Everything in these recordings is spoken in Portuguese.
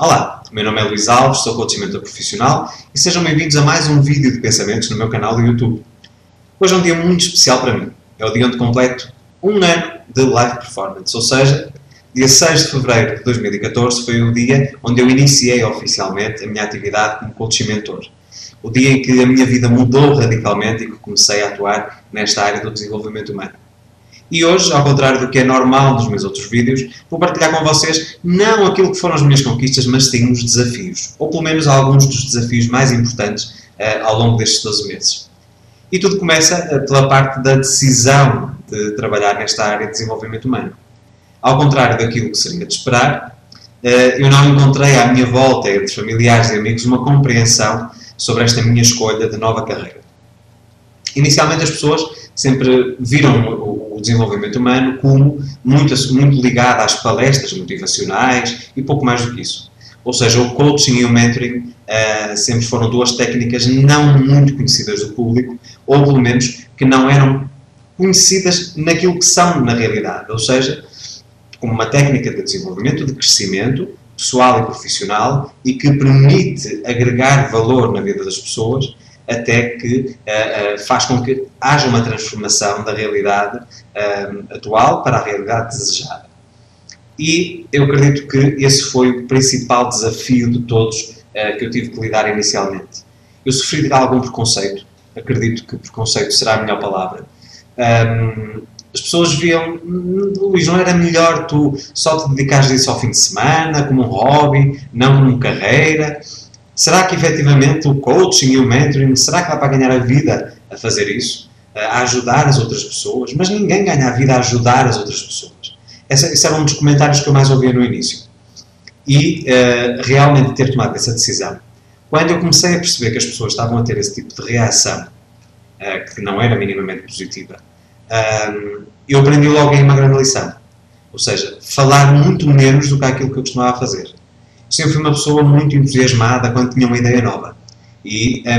Olá, o meu nome é Luís Alves, sou coach e mentor profissional e sejam bem-vindos a mais um vídeo de pensamentos no meu canal do YouTube. Hoje é um dia muito especial para mim. É o dia onde completo um ano de live performance, ou seja, dia 6 de fevereiro de 2014 foi o dia onde eu iniciei oficialmente a minha atividade como coach e mentor. O dia em que a minha vida mudou radicalmente e que comecei a atuar nesta área do desenvolvimento humano. E hoje, ao contrário do que é normal nos meus outros vídeos, vou partilhar com vocês não aquilo que foram as minhas conquistas, mas sim os desafios. Ou pelo menos alguns dos desafios mais importantes ao longo destes 12 meses. E tudo começa pela parte da decisão de trabalhar nesta área de desenvolvimento humano. Ao contrário daquilo que seria de esperar, eu não encontrei à minha volta, entre familiares e amigos, uma compreensão sobre esta minha escolha de nova carreira. Inicialmente as pessoas sempre viram o desenvolvimento humano como muito ligado às palestras motivacionais e pouco mais do que isso. Ou seja, o coaching e o mentoring sempre foram duas técnicas não muito conhecidas do público, ou pelo menos que não eram conhecidas naquilo que são na realidade. Ou seja, como uma técnica de desenvolvimento, de crescimento pessoal e profissional e que permite agregar valor na vida das pessoas até que faz com que haja uma transformação da realidade atual para a realidade desejada. E eu acredito que esse foi o principal desafio de todos que eu tive que lidar inicialmente. Eu sofri de algum preconceito, acredito que preconceito será a melhor palavra. As pessoas viam, Luís, não era melhor tu só te dedicares a isso ao fim de semana, como um hobby, não como carreira? Será que efetivamente o coaching e o mentoring, será que dá para ganhar a vida a fazer isso? A ajudar as outras pessoas? Mas ninguém ganha a vida a ajudar as outras pessoas. Esse era um dos comentários que eu mais ouvia no início. E realmente ter tomado essa decisão. Quando eu comecei a perceber que as pessoas estavam a ter esse tipo de reação, que não era minimamente positiva, eu aprendi logo em uma grande lição. Ou seja, falar muito menos do que aquilo que eu costumava fazer. Sempre fui uma pessoa muito entusiasmada quando tinha uma ideia nova. E a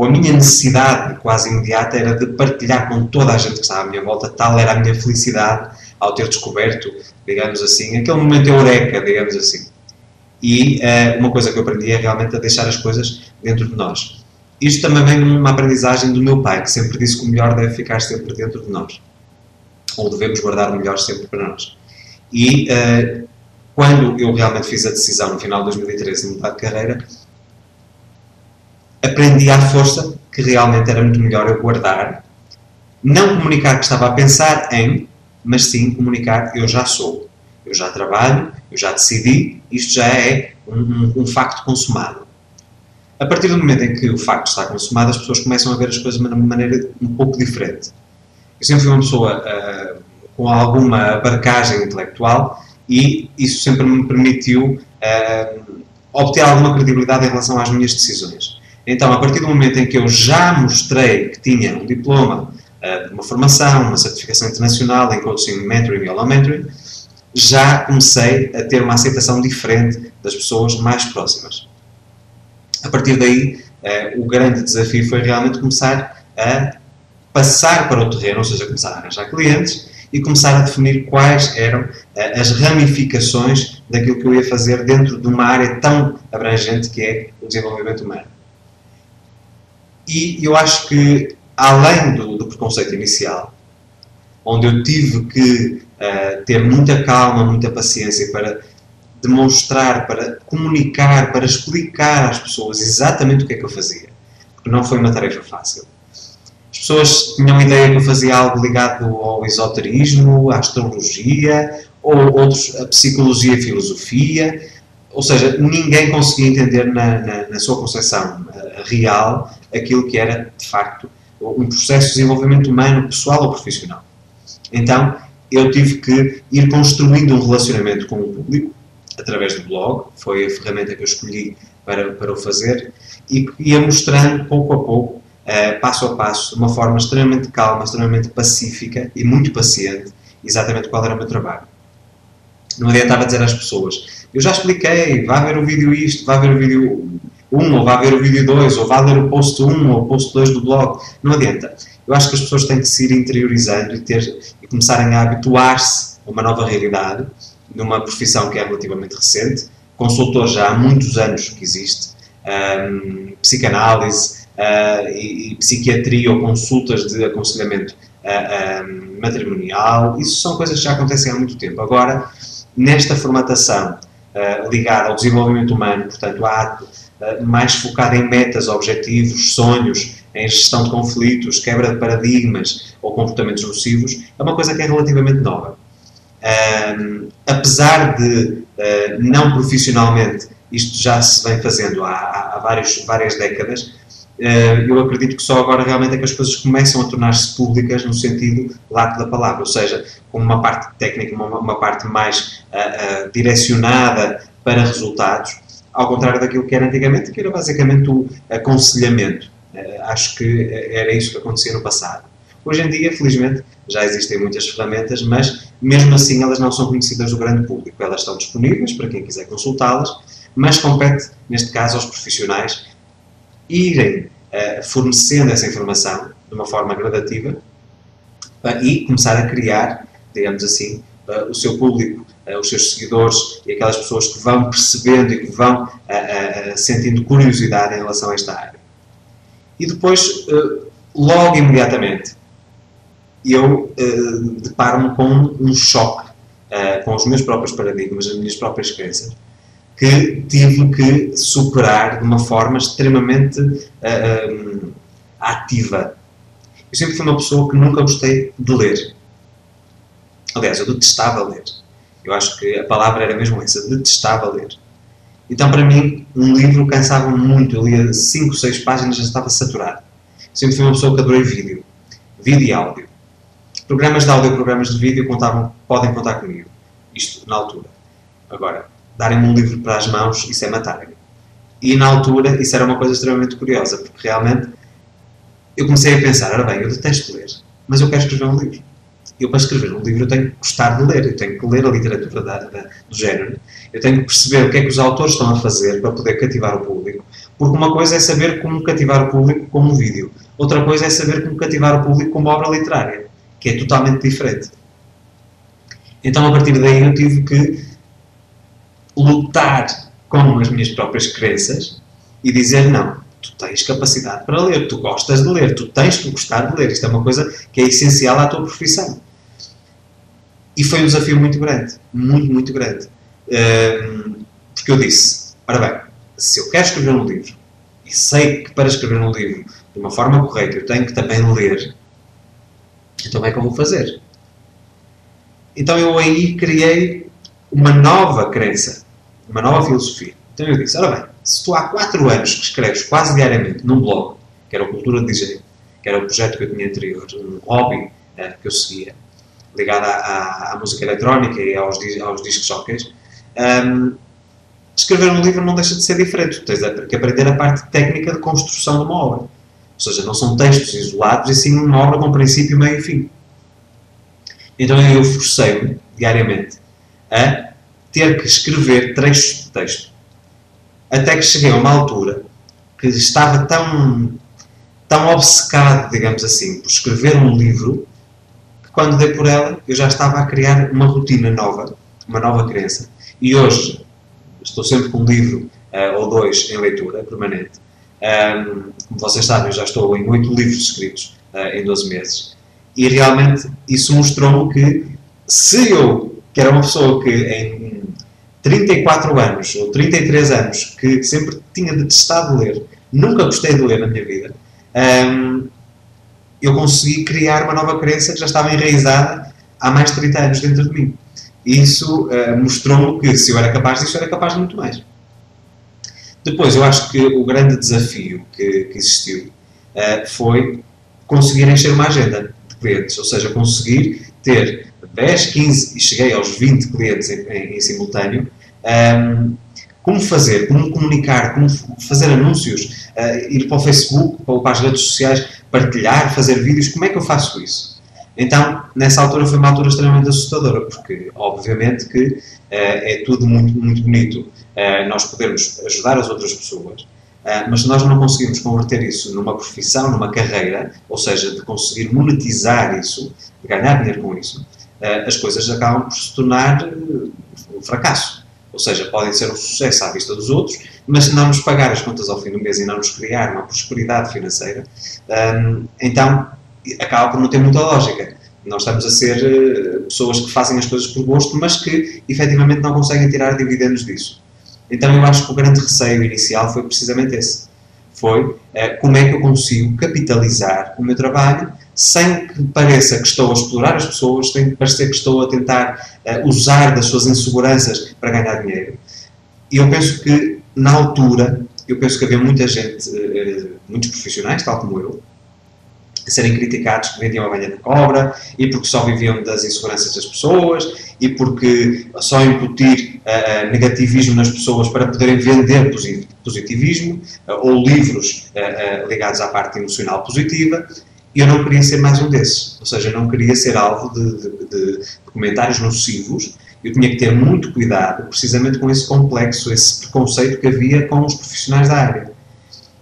minha necessidade quase imediata era de partilhar com toda a gente que estava à minha volta. Tal era a minha felicidade ao ter descoberto, digamos assim, aquele momento eureka, digamos assim. E uma coisa que eu aprendi é realmente a deixar as coisas dentro de nós. Isto também vem de uma aprendizagem do meu pai, que sempre disse que o melhor deve ficar sempre dentro de nós. Ou devemos guardar o melhor sempre para nós. E quando eu realmente fiz a decisão, no final de 2013, de mudar de carreira, aprendi à força que realmente era muito melhor eu guardar, não comunicar que estava a pensar em, mas sim comunicar eu já sou, eu já trabalho, eu já decidi, isto já é um facto consumado. A partir do momento em que o facto está consumado, as pessoas começam a ver as coisas de uma maneira um pouco diferente. Eu sempre fui uma pessoa com alguma barcagem intelectual e isso sempre me permitiu obter alguma credibilidade em relação às minhas decisões. Então, a partir do momento em que eu já mostrei que tinha um diploma, uma formação, uma certificação internacional em coaching, mentoring e online mentoring, já comecei a ter uma aceitação diferente das pessoas mais próximas. A partir daí, o grande desafio foi realmente começar a passar para o terreno, ou seja, começar a arranjar clientes e começar a definir quais eram as ramificações daquilo que eu ia fazer dentro de uma área tão abrangente que é o desenvolvimento humano. E eu acho que, além do preconceito inicial, onde eu tive que ter muita calma, muita paciência para demonstrar, para comunicar, para explicar às pessoas exatamente o que é que eu fazia, porque não foi uma tarefa fácil. As pessoas tinham a ideia que eu fazia algo ligado ao esoterismo, à astrologia, ou outros, a psicologia e filosofia, ou seja, ninguém conseguia entender na sua concepção real aquilo que era, de facto, um processo de desenvolvimento humano, pessoal ou profissional. Então, eu tive que ir construindo um relacionamento com o público, através do blog, foi a ferramenta que eu escolhi para o fazer, e ia mostrando pouco a pouco, passo a passo, de uma forma extremamente calma, extremamente pacífica e muito paciente, exatamente qual era o meu trabalho. Não adiantava dizer às pessoas, eu já expliquei, vá ver o vídeo isto, vá ver o vídeo 1, ou vá ver o vídeo 2, ou vá ler o post 1 ou o post 2 do blog. Não adianta. Eu acho que as pessoas têm que se ir interiorizando e começarem a habituar-se a uma nova realidade numa profissão que é relativamente recente, consultor já há muitos anos que existe, psicanálise e psiquiatria ou consultas de aconselhamento matrimonial, isso são coisas que já acontecem há muito tempo. Agora, nesta formatação ligada ao desenvolvimento humano, portanto, mais focada em metas, objetivos, sonhos, em gestão de conflitos, quebra de paradigmas ou comportamentos nocivos, é uma coisa que é relativamente nova. Apesar de, não profissionalmente, isto já se vem fazendo há várias décadas, eu acredito que só agora realmente é que as coisas começam a tornar-se públicas no sentido lato da palavra, ou seja, com uma parte técnica, uma parte mais direcionada para resultados, ao contrário daquilo que era antigamente, que era basicamente o aconselhamento. Acho que era isso que acontecia no passado. Hoje em dia, felizmente, já existem muitas ferramentas, mas mesmo assim elas não são conhecidas do grande público. Elas estão disponíveis para quem quiser consultá-las, mas compete, neste caso, aos profissionais irem fornecendo essa informação de uma forma gradativa e começar a criar, digamos assim, o seu público, os seus seguidores e aquelas pessoas que vão percebendo e que vão sentindo curiosidade em relação a esta área. E depois, logo imediatamente, eu deparo-me com um choque com os meus próprios paradigmas, as minhas próprias crenças, que tive que superar de uma forma extremamente ativa. Eu sempre fui uma pessoa que nunca gostei de ler. Aliás, eu detestava ler. Eu acho que a palavra era mesmo essa, detestava ler. Então, para mim, um livro cansava-me muito. Eu lia 5, 6 páginas e já estava saturado. Sempre fui uma pessoa que adorei vídeo e áudio. Programas de áudio e programas de vídeo podem contar comigo. Isto, na altura. Agora, darem-me um livro para as mãos, isso é matar-me. E, na altura, isso era uma coisa extremamente curiosa, porque realmente eu comecei a pensar, ora bem, eu detesto ler, mas eu quero escrever um livro. Eu, para escrever um livro, eu tenho que gostar de ler, eu tenho que ler a literatura do género, eu tenho que perceber o que é que os autores estão a fazer para poder cativar o público, porque uma coisa é saber como cativar o público como um vídeo, outra coisa é saber como cativar o público como obra literária, que é totalmente diferente. Então, a partir daí, eu tive que lutar com as minhas próprias crenças e dizer, não, tu tens capacidade para ler, tu gostas de ler, tu tens que gostar de ler, isto é uma coisa que é essencial à tua profissão. E foi um desafio muito grande, muito grande. Porque eu disse, ora bem, se eu quero escrever um livro, e sei que para escrever um livro de uma forma correta eu tenho que também ler, então é que eu vou fazer. Então eu aí criei uma nova crença, uma nova filosofia. Então eu disse, ora bem, se tu há 4 anos que escreves quase diariamente num blog, que era o Cultura de DJ, que era o projeto que eu tinha anterior, um hobby que eu seguia, ligado à música eletrónica e aos discos jockeys, escrever um livro não deixa de ser diferente. Tu tens que aprender a parte técnica de construção de uma obra. Ou seja, não são textos isolados, e sim uma obra com princípio, meio e fim. Então eu forcei-me, diariamente, a ter que escrever trechos de texto. Até que cheguei a uma altura que estava tão obcecado, digamos assim, por escrever um livro, que quando dei por ela, eu já estava a criar uma rotina nova, uma nova crença. E hoje estou sempre com um livro ou 2 em leitura permanente. Como vocês sabem, eu já estou em 8 livros escritos em 12 meses. E realmente isso mostrou-me que se eu, que era uma pessoa que em 34 anos ou 33 anos, que sempre tinha detestado ler, nunca gostei de ler na minha vida, eu consegui criar uma nova crença que já estava enraizada há mais de 30 anos dentro de mim. E isso mostrou-me que se eu era capaz disso, eu era capaz de muito mais. Depois, eu acho que o grande desafio que existiu foi conseguir encher uma agenda de clientes, ou seja, conseguir ter 10, 15 e cheguei aos 20 clientes em simultâneo. Como fazer, como comunicar, como fazer anúncios, ir para o Facebook, para as redes sociais, partilhar, fazer vídeos, como é que eu faço isso? Então, nessa altura foi uma altura extremamente assustadora, porque obviamente que é tudo muito bonito nós podermos ajudar as outras pessoas, mas se nós não conseguimos converter isso numa profissão, numa carreira, ou seja, de conseguir monetizar isso, de ganhar dinheiro com isso, as coisas acabam por se tornar um fracasso. Ou seja, podem ser um sucesso à vista dos outros, mas se não nos pagar as contas ao fim do mês e não nos criar uma prosperidade financeira, então acaba por não ter muita lógica. Nós estamos a ser pessoas que fazem as coisas por gosto, mas que efetivamente não conseguem tirar dividendos disso. Então eu acho que o grande receio inicial foi precisamente esse. Foi como é que eu consigo capitalizar o meu trabalho sem que pareça que estou a explorar as pessoas, sem que pareça que estou a tentar usar das suas inseguranças para ganhar dinheiro. E eu penso que, na altura, que havia muita gente, muitos profissionais, tal como eu, a serem criticados que vendiam a banha da cobra e porque só viviam das inseguranças das pessoas e porque só incutir negativismo nas pessoas para poderem vender positivismo ou livros ligados à parte emocional positiva. E eu não queria ser mais um desses. Ou seja, eu não queria ser alvo de comentários nocivos. Eu tinha que ter muito cuidado precisamente com esse complexo, esse preconceito que havia com os profissionais da área.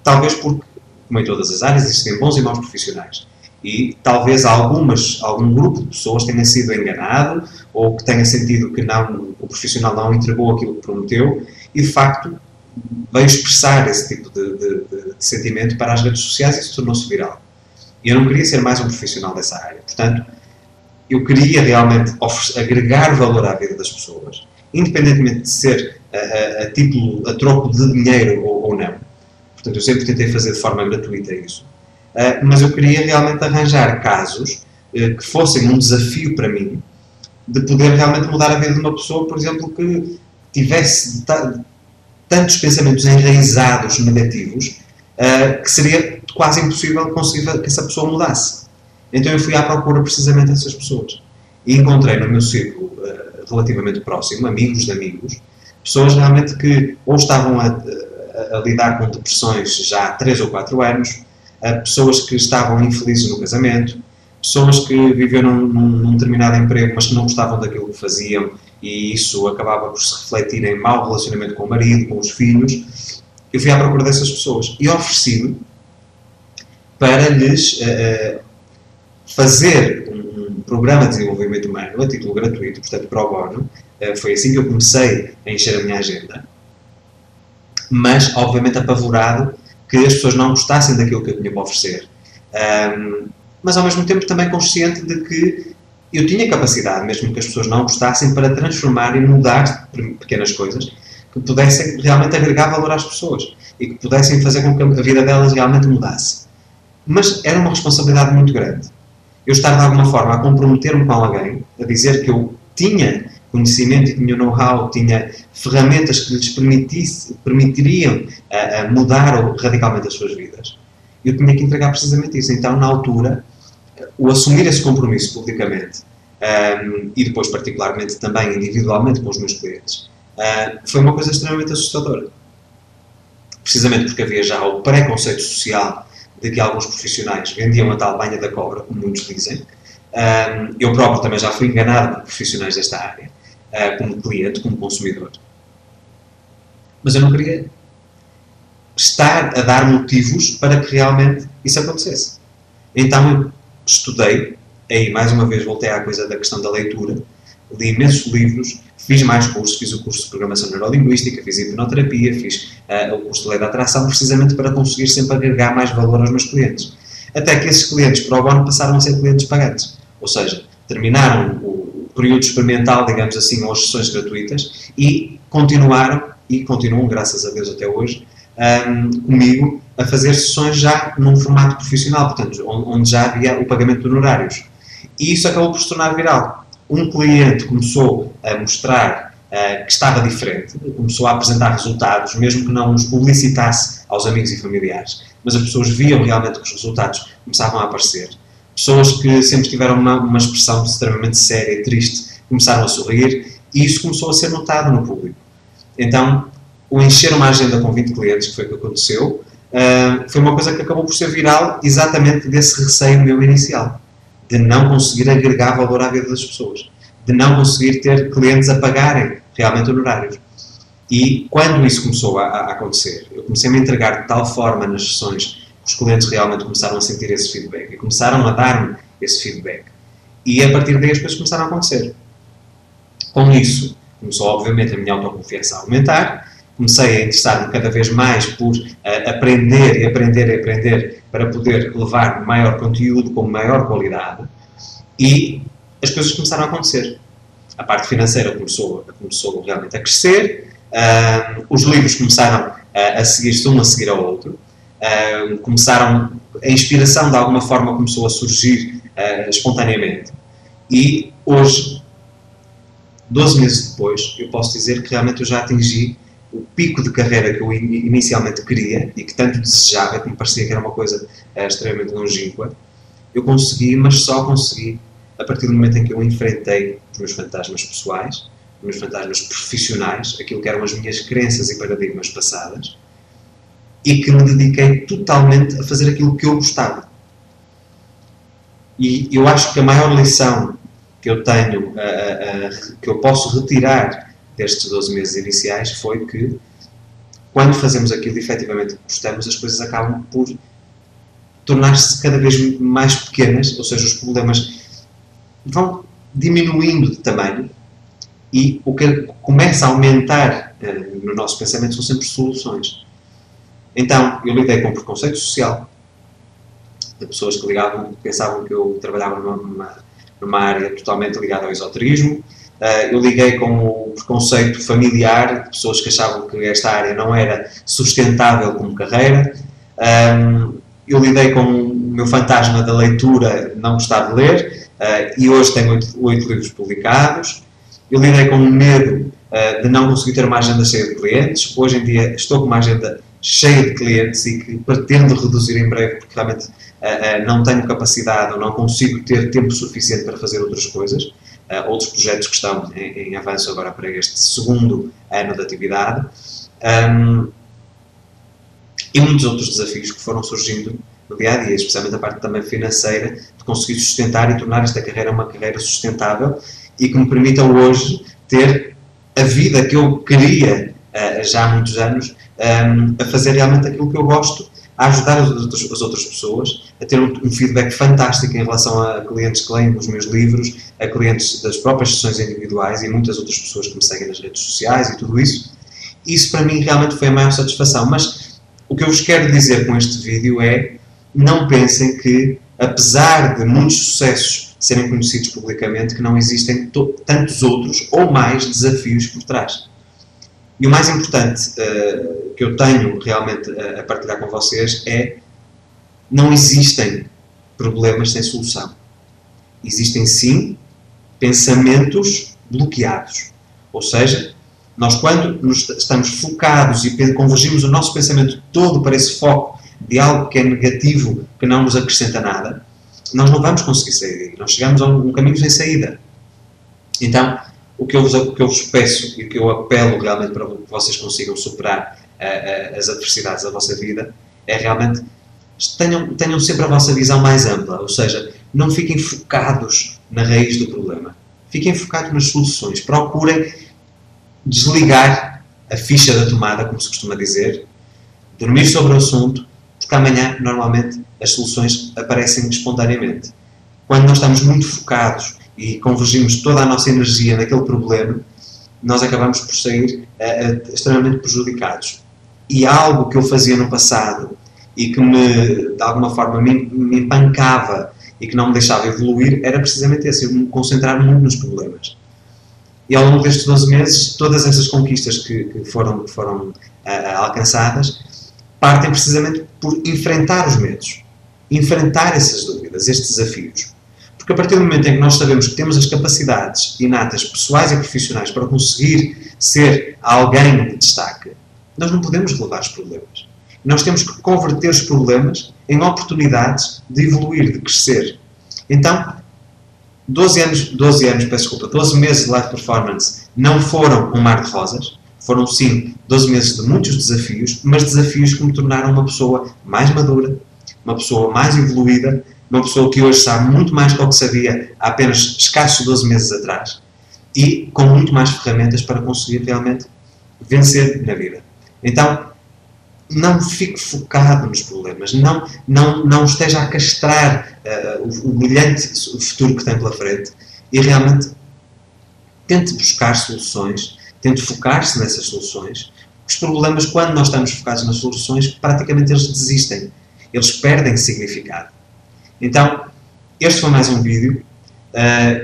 Talvez porque, como em todas as áreas, existem bons e maus profissionais. E talvez algum grupo de pessoas tenha sido enganado ou que tenha sentido que o profissional não entregou aquilo que prometeu e, de facto, veio expressar esse tipo de sentimento para as redes sociais e se tornou-se viral. E eu não queria ser mais um profissional dessa área. Portanto, eu queria realmente agregar valor à vida das pessoas, independentemente de ser a troco de dinheiro ou não. Portanto, eu sempre tentei fazer de forma gratuita isso. Mas eu queria realmente arranjar casos que fossem um desafio para mim de poder realmente mudar a vida de uma pessoa, por exemplo, que tivesse tantos pensamentos enraizados negativos que seria quase impossível conseguir que essa pessoa mudasse. Então eu fui à procura precisamente dessas pessoas. E encontrei no meu círculo relativamente próximo, amigos de amigos, pessoas realmente que ou estavam a lidar com depressões já há 3 ou 4 anos, pessoas que estavam infelizes no casamento, pessoas que viviam num determinado emprego mas que não gostavam daquilo que faziam e isso acabava por se refletir em mau relacionamento com o marido, com os filhos. Eu fui à procura dessas pessoas e ofereci-me para lhes fazer um programa de desenvolvimento humano a título gratuito, portanto pro bono. Foi assim que eu comecei a encher a minha agenda, mas obviamente apavorado que as pessoas não gostassem daquilo que eu tinha para oferecer, mas ao mesmo tempo também consciente de que eu tinha capacidade, mesmo que as pessoas não gostassem, para transformar e mudar pequenas coisas que pudessem realmente agregar valor às pessoas e que pudessem fazer com que a vida delas realmente mudasse. Mas era uma responsabilidade muito grande. Eu estar de alguma forma a comprometer-me com alguém, a dizer que eu tinha conhecimento e tinha know-how, tinha ferramentas que lhes permitiriam mudar radicalmente as suas vidas. Eu tinha que entregar precisamente isso. Então, na altura, o assumir esse compromisso publicamente e depois particularmente também individualmente com os meus clientes, foi uma coisa extremamente assustadora. Precisamente porque havia já o preconceito social de que alguns profissionais vendiam a tal banha da cobra, como muitos dizem. Eu próprio também já fui enganado por profissionais desta área, como cliente, como consumidor. Mas eu não queria estar a dar motivos para que realmente isso acontecesse. Então eu estudei, aí mais uma vez voltei à coisa da questão da leitura, li imensos livros, fiz mais cursos, fiz o curso de Programação Neurolinguística, fiz hipnoterapia, fiz o curso de Lei da Atração, precisamente para conseguir sempre agregar mais valor aos meus clientes. Até que esses clientes pro bono passaram a ser clientes pagantes. Ou seja, terminaram o período experimental, digamos assim, ou as sessões gratuitas e continuam, graças a Deus até hoje, comigo a fazer sessões já num formato profissional, portanto, onde já havia o pagamento de honorários. E isso acabou por se tornar viral. Um cliente começou a mostrar que estava diferente, começou a apresentar resultados, mesmo que não os publicitasse aos amigos e familiares, mas as pessoas viam realmente que os resultados começavam a aparecer. Pessoas que sempre tiveram uma expressão extremamente séria e triste começaram a sorrir e isso começou a ser notado no público. Então, o encher uma agenda com 20 clientes, que foi o que aconteceu, foi uma coisa que acabou por ser viral exatamente desse receio meu inicial, de não conseguir agregar valor à vida das pessoas, de não conseguir ter clientes a pagarem realmente honorários. E quando isso começou a acontecer, eu comecei a me entregar de tal forma nas sessões que os clientes realmente começaram a sentir esse feedback e começaram a dar-me esse feedback. E a partir daí as coisas começaram a acontecer. Com isso, Começou, obviamente, a minha autoconfiança a aumentar, comecei a interessar-me cada vez mais por aprender e aprender e aprender para poder levar maior conteúdo com maior qualidade e as coisas começaram a acontecer. A parte financeira começou realmente a crescer, os livros começaram a seguir-se um a seguir ao outro, a inspiração de alguma forma começou a surgir espontaneamente e hoje, 12 meses depois, eu posso dizer que realmente eu já atingi o pico de carreira que eu inicialmente queria e que tanto desejava, que me parecia que era uma coisa extremamente longínqua. Eu consegui, mas só consegui a partir do momento em que eu enfrentei os meus fantasmas pessoais, os meus fantasmas profissionais, aquilo que eram as minhas crenças e paradigmas passadas, e que me dediquei totalmente a fazer aquilo que eu gostava. E eu acho que a maior lição que eu tenho, que eu posso retirar destes 12 meses iniciais foi que quando fazemos aquilo efetivamente que gostamos, as coisas acabam por tornar-se cada vez mais pequenas, ou seja, os problemas vão diminuindo de tamanho e o que começa a aumentar no nosso pensamento são sempre soluções. Então, eu lidei com preconceito social, de pessoas que pensavam que eu trabalhava numa área totalmente ligada ao esoterismo. Eu liguei com o preconceito familiar, de pessoas que achavam que esta área não era sustentável como carreira. Eu lidei com o meu fantasma da leitura, não gostar de ler, e hoje tenho 8 livros publicados. Eu lidei com o medo de não conseguir ter uma agenda cheia de clientes. Hoje em dia estou com uma agenda cheia de clientes e que pretendo reduzir em breve, porque realmente não tenho capacidade ou não consigo ter tempo suficiente para fazer outras coisas. Outros projetos que estão em avanço agora para este segundo ano de atividade. E muitos outros desafios que foram surgindo no dia-a-dia, especialmente a parte também financeira, de conseguir sustentar e tornar esta carreira uma carreira sustentável e que me permita hoje ter a vida que eu queria já há muitos anos, a fazer realmente aquilo que eu gosto, a ajudar as outras pessoas, a ter um feedback fantástico em relação a clientes que leem os meus livros, a clientes das próprias sessões individuais e muitas outras pessoas que me seguem nas redes sociais e tudo isso. Isso para mim realmente foi a maior satisfação. Mas o que eu vos quero dizer com este vídeo é: não pensem que, apesar de muitos sucessos serem conhecidos publicamente, que não existem tantos outros ou mais desafios por trás. E o mais importante que eu tenho realmente a partilhar com vocês é: não existem problemas sem solução. Existem sim pensamentos bloqueados. Ou seja, nós quando estamos focados e convergimos o nosso pensamento todo para esse foco de algo que é negativo, que não nos acrescenta nada, nós não vamos conseguir sair daí. Nós chegamos a um caminho sem saída. Então, o que eu vos peço e o que eu apelo realmente para que vocês consigam superar as adversidades da vossa vida é realmente tenham sempre a vossa visão mais ampla, ou seja, não fiquem focados na raiz do problema. Fiquem focados nas soluções. Procurem desligar a ficha da tomada, como se costuma dizer, dormir sobre o assunto, porque amanhã, normalmente, as soluções aparecem espontaneamente. Quando nós estamos muito focados e convergimos toda a nossa energia naquele problema, nós acabamos por sair extremamente prejudicados. E algo que eu fazia no passado e que de alguma forma me empancava e que não me deixava evoluir era precisamente esse: eu me concentrar muito nos problemas. E ao longo destes 12 meses, todas essas conquistas que foram alcançadas partem precisamente por enfrentar os medos, enfrentar essas dúvidas, estes desafios. Porque a partir do momento em que nós sabemos que temos as capacidades inatas, pessoais e profissionais, para conseguir ser alguém de destaque, nós não podemos relevar os problemas. Nós temos que converter os problemas em oportunidades de evoluir, de crescer. Então, 12 meses de live performance não foram um mar de rosas, foram sim 12 meses de muitos desafios, mas desafios que me tornaram uma pessoa mais madura, uma pessoa mais evoluída, uma pessoa que hoje sabe muito mais do que sabia há apenas escassos 12 meses atrás e com muito mais ferramentas para conseguir realmente vencer na vida. Então, não fique focado nos problemas, não esteja a castrar o brilhante futuro que tem pela frente e realmente tente buscar soluções, tente focar-se nessas soluções. Os problemas, quando nós estamos focados nas soluções, praticamente eles desistem. Eles perdem significado. Então, este foi mais um vídeo.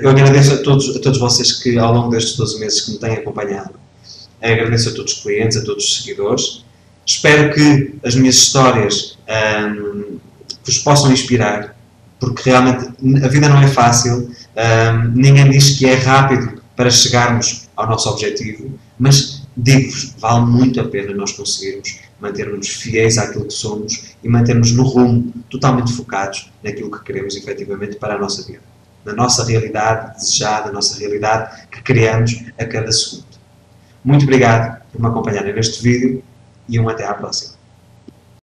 Eu agradeço a todos vocês que, ao longo destes 12 meses, que me têm acompanhado. Agradeço a todos os clientes, a todos os seguidores. Espero que as minhas histórias vos possam inspirar, porque realmente a vida não é fácil. Ninguém diz que é rápido para chegarmos ao nosso objetivo, mas digo-vos, vale muito a pena nós conseguirmos manter-nos fiéis àquilo que somos e manter-nos no rumo, totalmente focados naquilo que queremos efetivamente para a nossa vida. Na nossa realidade desejada, na nossa realidade que criamos a cada segundo. Muito obrigado por me acompanharem neste vídeo e até à próxima.